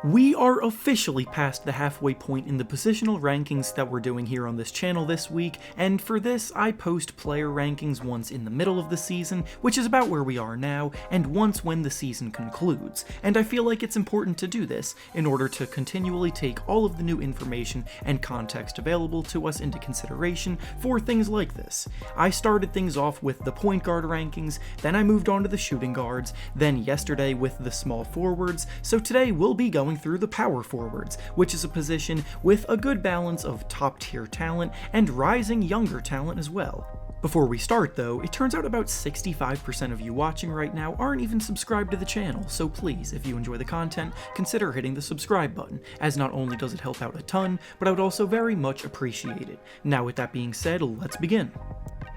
We are officially past the halfway point in the positional rankings that we're doing here on this channel this week, and for this I post player rankings once in the middle of the season, which is about where we are now, and once when the season concludes, and I feel like it's important to do this in order to continually take all of the new information and context available to us into consideration for things like this. I started things off with the point guard rankings, then I moved on to the shooting guards, then yesterday with the small forwards, so today we'll be going through the power forwards, which is a position with a good balance of top tier talent and rising younger talent as well. Before we start though, it turns out about 65% of you watching right now aren't even subscribed to the channel, so please, if you enjoy the content, consider hitting the subscribe button, as not only does it help out a ton, but I would also very much appreciate it. Now with that being said, let's begin.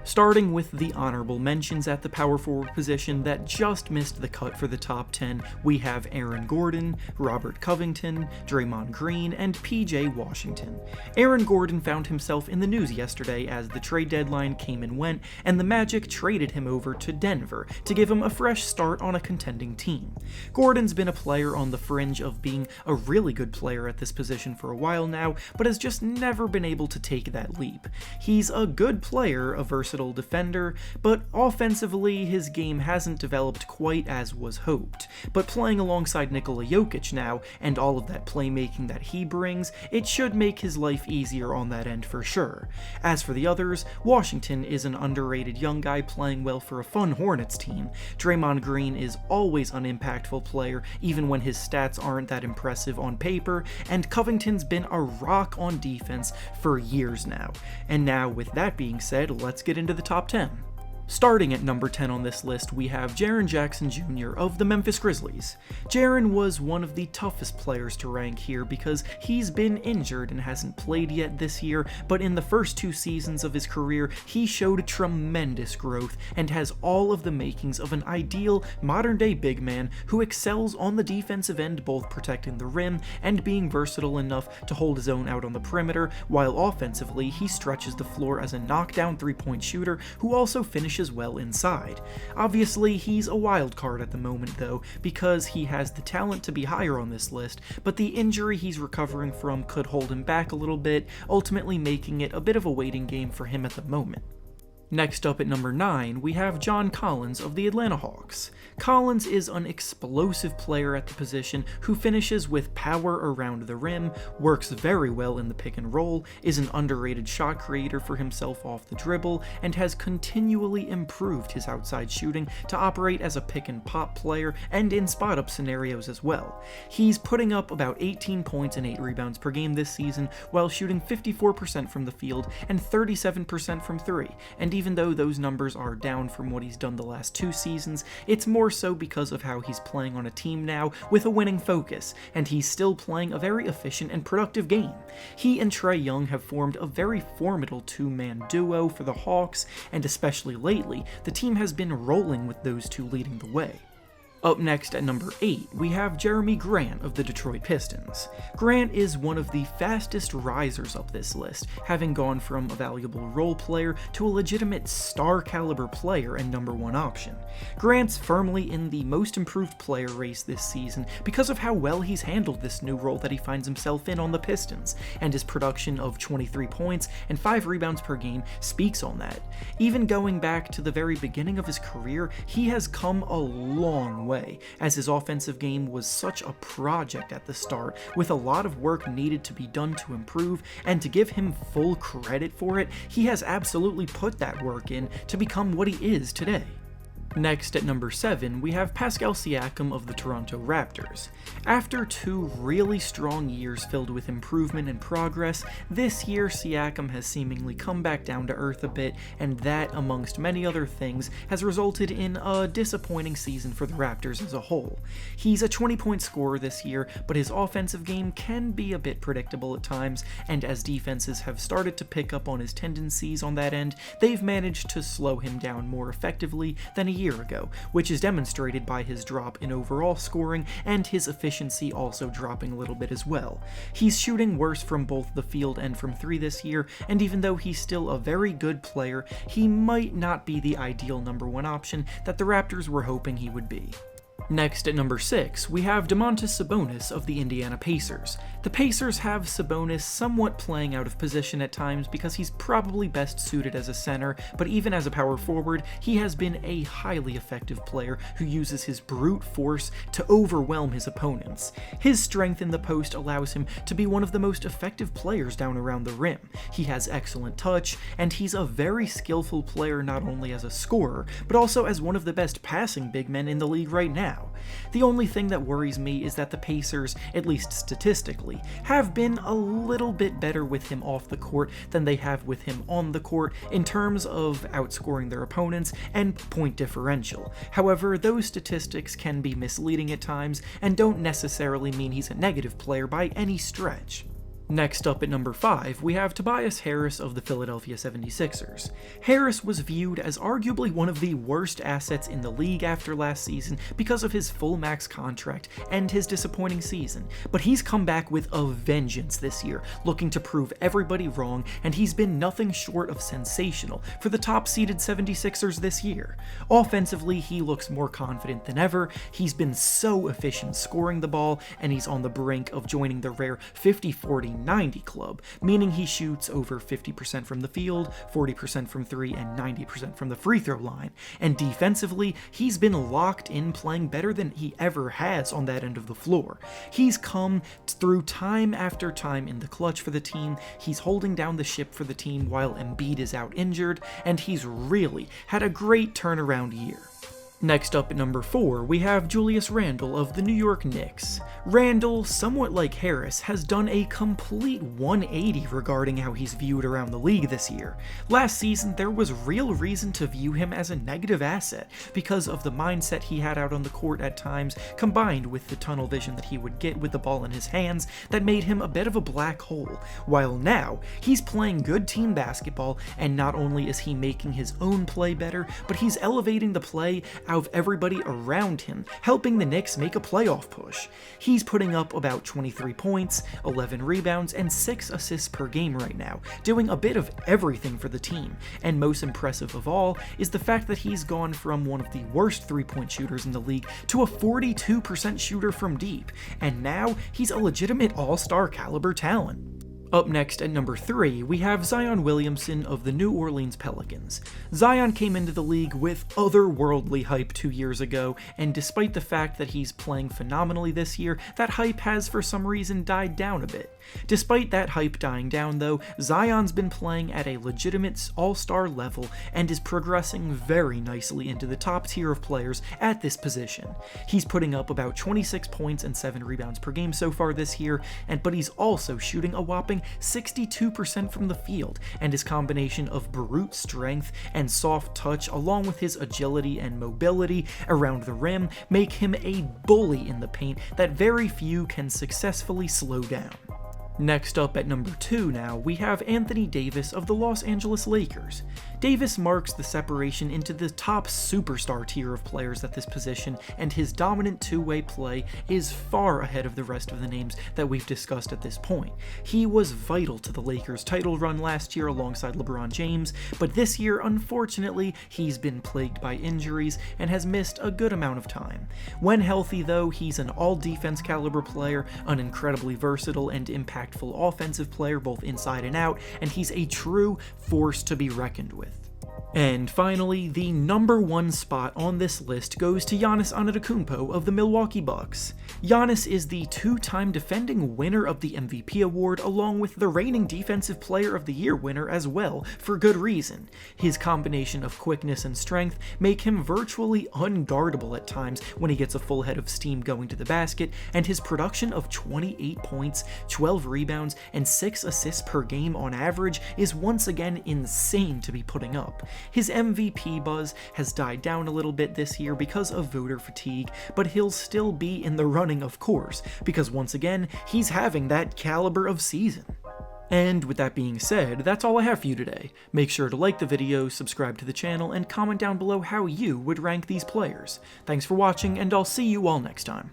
Starting with the honorable mentions at the power forward position that just missed the cut for the top 10, we have Aaron Gordon, Robert Covington, Draymond Green, and PJ Washington. Aaron Gordon found himself in the news yesterday as the trade deadline came and went, and the Magic traded him over to Denver to give him a fresh start on a contending team. Gordon's been a player on the fringe of being a really good player at this position for a while now, but has just never been able to take that leap. He's a good player, a versatile defender, but offensively his game hasn't developed quite as was hoped. But playing alongside Nikola Jokic now, and all of that playmaking that he brings, it should make his life easier on that end for sure. As for the others, Washington is an underrated young guy playing well for a fun Hornets team. Draymond Green is always an impactful player, even when his stats aren't that impressive on paper, and Covington's been a rock on defense for years now. And now with that being said, let's get into the top 10. Starting at number 10 on this list, we have Jaren Jackson Jr. of the Memphis Grizzlies. Jaren was one of the toughest players to rank here because he's been injured and hasn't played yet this year, but in the first 2 seasons of his career, he showed tremendous growth and has all of the makings of an ideal modern-day big man who excels on the defensive end, both protecting the rim and being versatile enough to hold his own out on the perimeter, while offensively he stretches the floor as a knockdown three-point shooter who also finishes well inside. Obviously, he's a wild card at the moment though, because he has the talent to be higher on this list, but the injury he's recovering from could hold him back a little bit, ultimately making it a bit of a waiting game for him at the moment. Next up at number 9, we have John Collins of the Atlanta Hawks. Collins is an explosive player at the position who finishes with power around the rim, works very well in the pick and roll, is an underrated shot creator for himself off the dribble, and has continually improved his outside shooting to operate as a pick and pop player and in spot-up scenarios as well. He's putting up about 18 points and 8 rebounds per game this season while shooting 54% from the field and 37% from 3, and even though those numbers are down from what he's done the last 2 seasons, it's more so because of how he's playing on a team now with a winning focus, and he's still playing a very efficient and productive game. He and Trae Young have formed a very formidable 2-man duo for the Hawks, and especially lately, the team has been rolling with those two leading the way. Up next at number 8, we have Jeremy Grant of the Detroit Pistons. Grant is one of the fastest risers up this list, having gone from a valuable role player to a legitimate star caliber player and number 1 option. Grant's firmly in the most improved player race this season because of how well he's handled this new role that he finds himself in on the Pistons, and his production of 23 points and 5 rebounds per game speaks on that. Even going back to the very beginning of his career, he has come a long way, as his offensive game was such a project at the start, with a lot of work needed to be done to improve, and to give him full credit for it, he has absolutely put that work in to become what he is today. Next at number 7, we have Pascal Siakam of the Toronto Raptors. After 2 really strong years filled with improvement and progress, this year Siakam has seemingly come back down to earth a bit, and that, amongst many other things, has resulted in a disappointing season for the Raptors as a whole. He's a 20-point scorer this year, but his offensive game can be a bit predictable at times, and as defenses have started to pick up on his tendencies on that end, they've managed to slow him down more effectively than a year ago, which is demonstrated by his drop in overall scoring and his efficiency also dropping a little bit as well. He's shooting worse from both the field and from 3 this year, and even though he's still a very good player, he might not be the ideal number 1 option that the Raptors were hoping he would be. Next at number 6, we have Domantas Sabonis of the Indiana Pacers. The Pacers have Sabonis somewhat playing out of position at times because he's probably best suited as a center, but even as a power forward, he has been a highly effective player who uses his brute force to overwhelm his opponents. His strength in the post allows him to be one of the most effective players down around the rim. He has excellent touch, and he's a very skillful player not only as a scorer, but also as one of the best passing big men in the league right now. The only thing that worries me is that the Pacers, at least statistically, have been a little bit better with him off the court than they have with him on the court in terms of outscoring their opponents and point differential. However, those statistics can be misleading at times and don't necessarily mean he's a negative player by any stretch. Next up at number 5, we have Tobias Harris of the Philadelphia 76ers. Harris was viewed as arguably one of the worst assets in the league after last season because of his full max contract and his disappointing season, but he's come back with a vengeance this year, looking to prove everybody wrong, and he's been nothing short of sensational for the top-seeded 76ers this year. Offensively, he looks more confident than ever, he's been so efficient scoring the ball, and he's on the brink of joining the rare 50-40-90 club, meaning he shoots over 50% from the field, 40% from 3, and 90% from the free throw line. And defensively, he's been locked in, playing better than he ever has on that end of the floor. He's come through time after time in the clutch for the team, he's holding down the ship for the team while Embiid is out injured, and he's really had a great turnaround year. Next up at number 4, we have Julius Randle of the New York Knicks. Randle, somewhat like Harris, has done a complete 180 regarding how he's viewed around the league this year. Last season, there was real reason to view him as a negative asset because of the mindset he had out on the court at times, combined with the tunnel vision that he would get with the ball in his hands that made him a bit of a black hole, while now, he's playing good team basketball, and not only is he making his own play better, but he's elevating the play out of everybody around him, helping the Knicks make a playoff push. He's putting up about 23 points, 11 rebounds, and 6 assists per game right now, doing a bit of everything for the team, and most impressive of all is the fact that he's gone from one of the worst three-point shooters in the league to a 42% shooter from deep, and now he's a legitimate all-star caliber talent. Up next at number 3, we have Zion Williamson of the New Orleans Pelicans. Zion came into the league with otherworldly hype 2 years ago, and despite the fact that he's playing phenomenally this year, that hype has for some reason died down a bit. Despite that hype dying down though, Zion's been playing at a legitimate all-star level and is progressing very nicely into the top tier of players at this position. He's putting up about 26 points and 7 rebounds per game so far this year, but he's also shooting a whopping 62% from the field, and his combination of brute strength and soft touch along with his agility and mobility around the rim make him a bully in the paint that very few can successfully slow down. Next up at number 2 now, we have Anthony Davis of the Los Angeles Lakers. Davis marks the separation into the top superstar tier of players at this position, and his dominant two-way play is far ahead of the rest of the names that we've discussed at this point. He was vital to the Lakers' title run last year alongside LeBron James, but this year, unfortunately, he's been plagued by injuries and has missed a good amount of time. When healthy though, he's an all-defense caliber player, an incredibly versatile and impactful offensive player both inside and out, and he's a true force to be reckoned with. And finally, the number 1 spot on this list goes to Giannis Antetokounmpo of the Milwaukee Bucks. Giannis is the 2-time defending winner of the MVP award along with the reigning Defensive Player of the Year winner as well, for good reason. His combination of quickness and strength make him virtually unguardable at times when he gets a full head of steam going to the basket, and his production of 28 points, 12 rebounds, and 6 assists per game on average is once again insane to be putting up. His MVP buzz has died down a little bit this year because of voter fatigue, but he'll still be in the running of course, because once again, he's having that caliber of season. And with that being said, that's all I have for you today. Make sure to like the video, subscribe to the channel, and comment down below how you would rank these players. Thanks for watching, and I'll see you all next time.